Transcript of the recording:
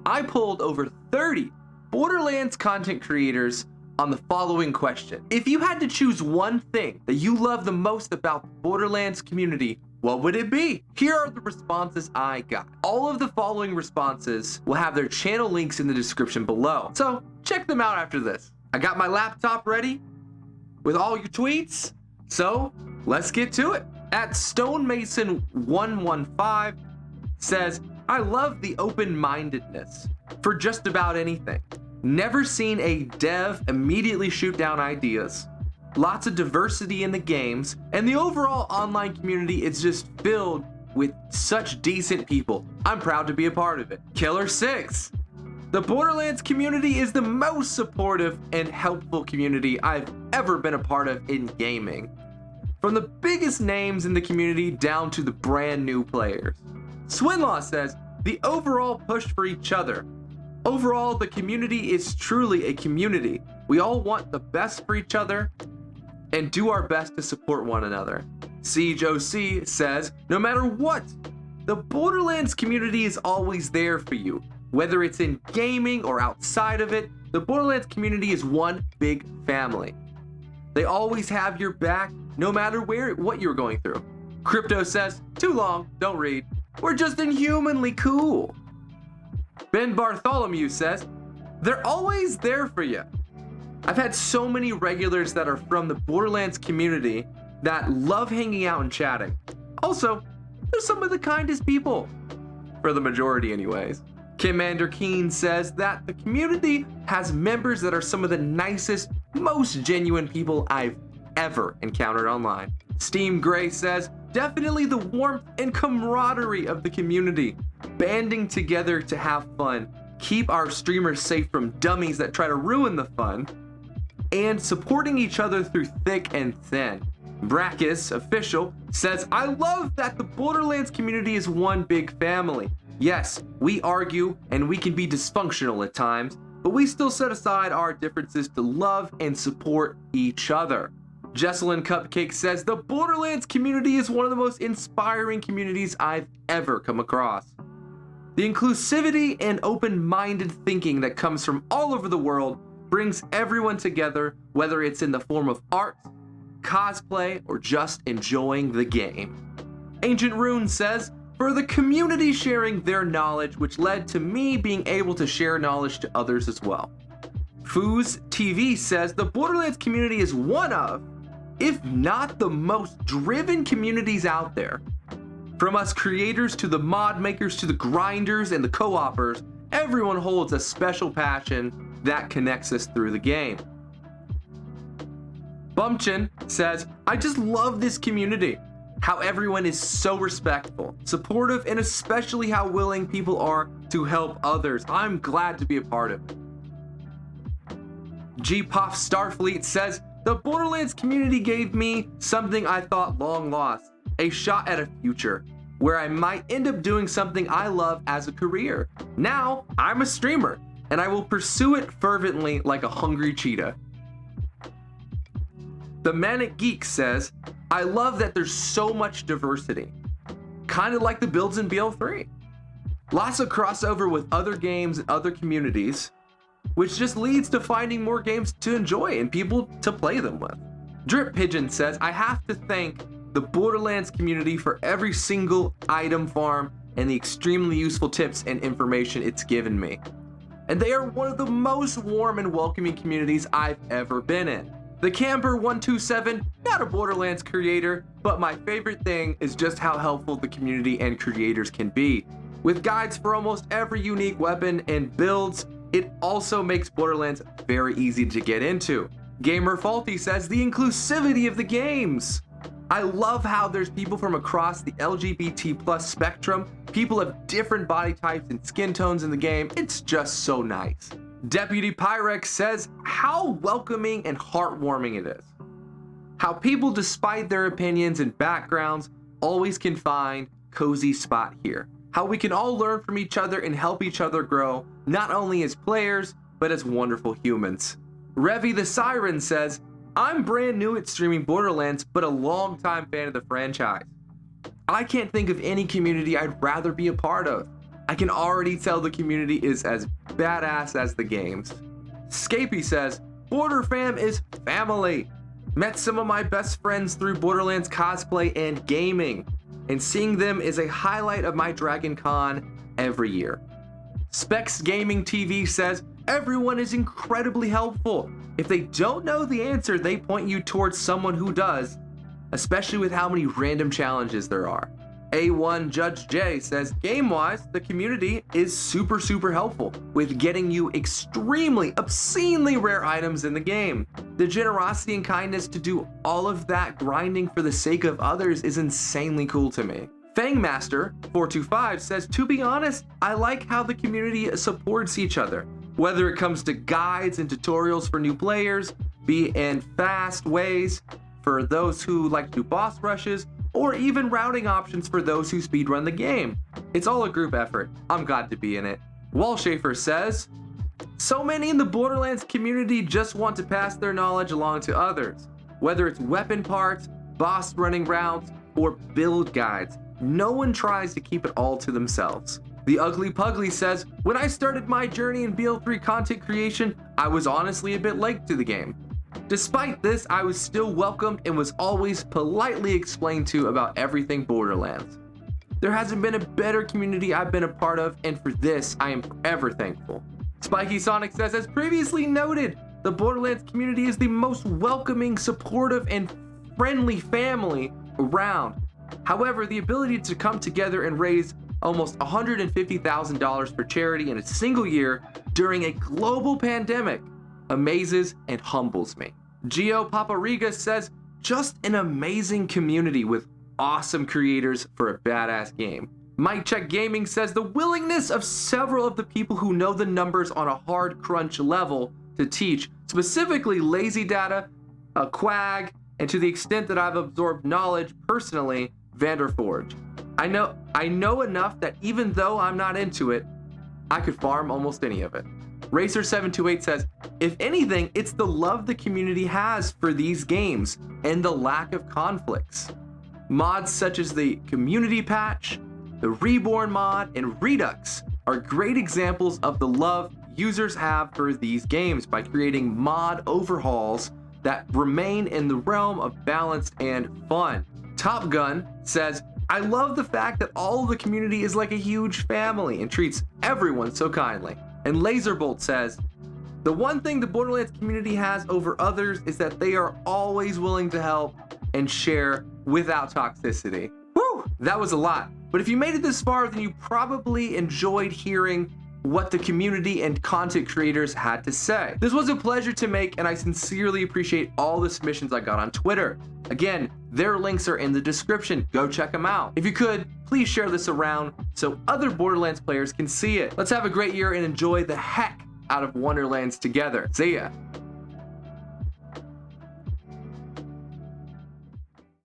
I polled over 30 Borderlands content creators on the following question. If you had to choose one thing that you love the most about the Borderlands community, what would it be? Here are the responses I got. All of the following responses will have their channel links in the description below, so check them out after this. I got my laptop ready with all your tweets, so let's get to it. At Stonemason115 says, I love the open-mindedness for just about anything. Never seen a dev immediately shoot down ideas. Lots of diversity in the games, and the overall online community is just filled with such decent people. I'm proud to be a part of it. Killer6. The Borderlands community is the most supportive and helpful community I've ever been a part of in gaming. From the biggest names in the community down to the brand new players. Swinlaw says, the overall push for each other. Overall, the community is truly a community. We all want the best for each other and do our best to support one another. Siege OC says, no matter what, the Borderlands community is always there for you. Whether it's in gaming or outside of it, the Borderlands community is one big family. They always have your back, no matter what you're going through. Crypto says, too long, don't read. We're just inhumanly cool. Ben Bartholomew says, they're always there for you. I've had so many regulars that are from the Borderlands community that love hanging out and chatting. Also, they're some of the kindest people. For the majority anyways. Commander Keen says that the community has members that are some of the nicest, most genuine people I've ever encountered online. Steam Gray says, definitely the warmth and camaraderie of the community. Banding together to have fun, keep our streamers safe from dummies that try to ruin the fun, and supporting each other through thick and thin. Brackus Official says, I love that the Borderlands community is one big family. Yes, we argue and we can be dysfunctional at times, but we still set aside our differences to love and support each other. jessilyncupcake says, the Borderlands community is one of the most inspiring communities I've ever come across. The inclusivity and open-minded thinking that comes from all over the world brings everyone together, whether it's in the form of art, cosplay, or just enjoying the game. Ancient Rune says, for the community sharing their knowledge, which led to me being able to share knowledge to others as well. Foos TV says, the Borderlands community is one of, if not the most driven communities out there. From us creators to the mod makers to the grinders and the co-opers, everyone holds a special passion that connects us through the game. Bumpchin says, I just love this community. How everyone is so respectful, supportive, and especially how willing people are to help others. I'm glad to be a part of it. G-Pop Starfleet says, the Borderlands community gave me something I thought long lost, a shot at a future where I might end up doing something I love as a career. Now, I'm a streamer, and I will pursue it fervently like a hungry cheetah. The Manic Geek says, I love that there's so much diversity. Kind of like the builds in BL3. Lots of crossover with other games and other communities, which just leads to finding more games to enjoy and people to play them with. Drip Pigeon says, I have to thank the Borderlands community for every single item farm and the extremely useful tips and information it's given me. And they are one of the most warm and welcoming communities I've ever been in. The Camper127, not a Borderlands creator, but my favorite thing is just how helpful the community and creators can be. With guides for almost every unique weapon and builds, it also makes Borderlands very easy to get into. Gamer Faulty says, the inclusivity of the games. I love how there's people from across the LGBT+ spectrum, people of different body types and skin tones in the game. It's just so nice. Deputy Pyrex says how welcoming and heartwarming it is. How people, despite their opinions and backgrounds, always can find cozy spot here. How we can all learn from each other and help each other grow, not only as players, but as wonderful humans. Revy the Siren says, I'm brand new at streaming Borderlands, but a longtime fan of the franchise. I can't think of any community I'd rather be a part of. I can already tell the community is as badass as the games. Scapey says, Border fam is family. Met some of my best friends through Borderlands cosplay and gaming, and seeing them is a highlight of my Dragon Con every year. Spectsgamingtv says, everyone is incredibly helpful. If they don't know the answer, they point you towards someone who does, especially with how many random challenges there are. A1 Judge J says, game-wise, the community is super helpful with getting you extremely, obscenely rare items in the game. The generosity and kindness to do all of that grinding for the sake of others is insanely cool to me. Fangmaster425 says, to be honest, I like how the community supports each other. Whether it comes to guides and tutorials for new players, be in fast ways for those who like to do boss rushes, or even routing options for those who speedrun the game. It's all a group effort. I'm glad to be in it. Wallshafer says, so many in the Borderlands community just want to pass their knowledge along to others. Whether it's weapon parts, boss running routes, or build guides, no one tries to keep it all to themselves. The Ugly Pugly says, when I started my journey in BL3 content creation, I was honestly a bit late to the game. Despite this, I was still welcomed and was always politely explained to about everything Borderlands. There hasn't been a better community I've been a part of, and for this, I am forever thankful. Spiky Sonic says, as previously noted, the Borderlands community is the most welcoming, supportive, and friendly family around. However, the ability to come together and raise almost $150,000 for charity in a single year during a global pandemic amazes and humbles me. Gio Papariga says, just an amazing community with awesome creators for a badass game. Mike Check Gaming says, the willingness of several of the people who know the numbers on a hard crunch level to teach, specifically lazy data, a quag, and to the extent that I've absorbed knowledge personally, Vanderforge. I know enough that even though I'm not into it, I could farm almost any of it. Racer728 says, if anything, it's the love the community has for these games and the lack of conflicts. Mods such as the Community Patch, the Reborn mod, and Redux are great examples of the love users have for these games by creating mod overhauls that remain in the realm of balanced and fun. Top Gun says, I love the fact that all of the community is like a huge family and treats everyone so kindly. And Laserbolt says, the one thing the Borderlands community has over others is that they are always willing to help and share without toxicity. Whew, that was a lot. But if you made it this far, then you probably enjoyed hearing what the community and content creators had to say. This was a pleasure to make, and I sincerely appreciate all the submissions I got on Twitter. Again, their links are in the description. Go check them out. If you could, please share this around so other Borderlands players can see it. Let's have a great year and enjoy the heck out of Wonderlands together. See ya.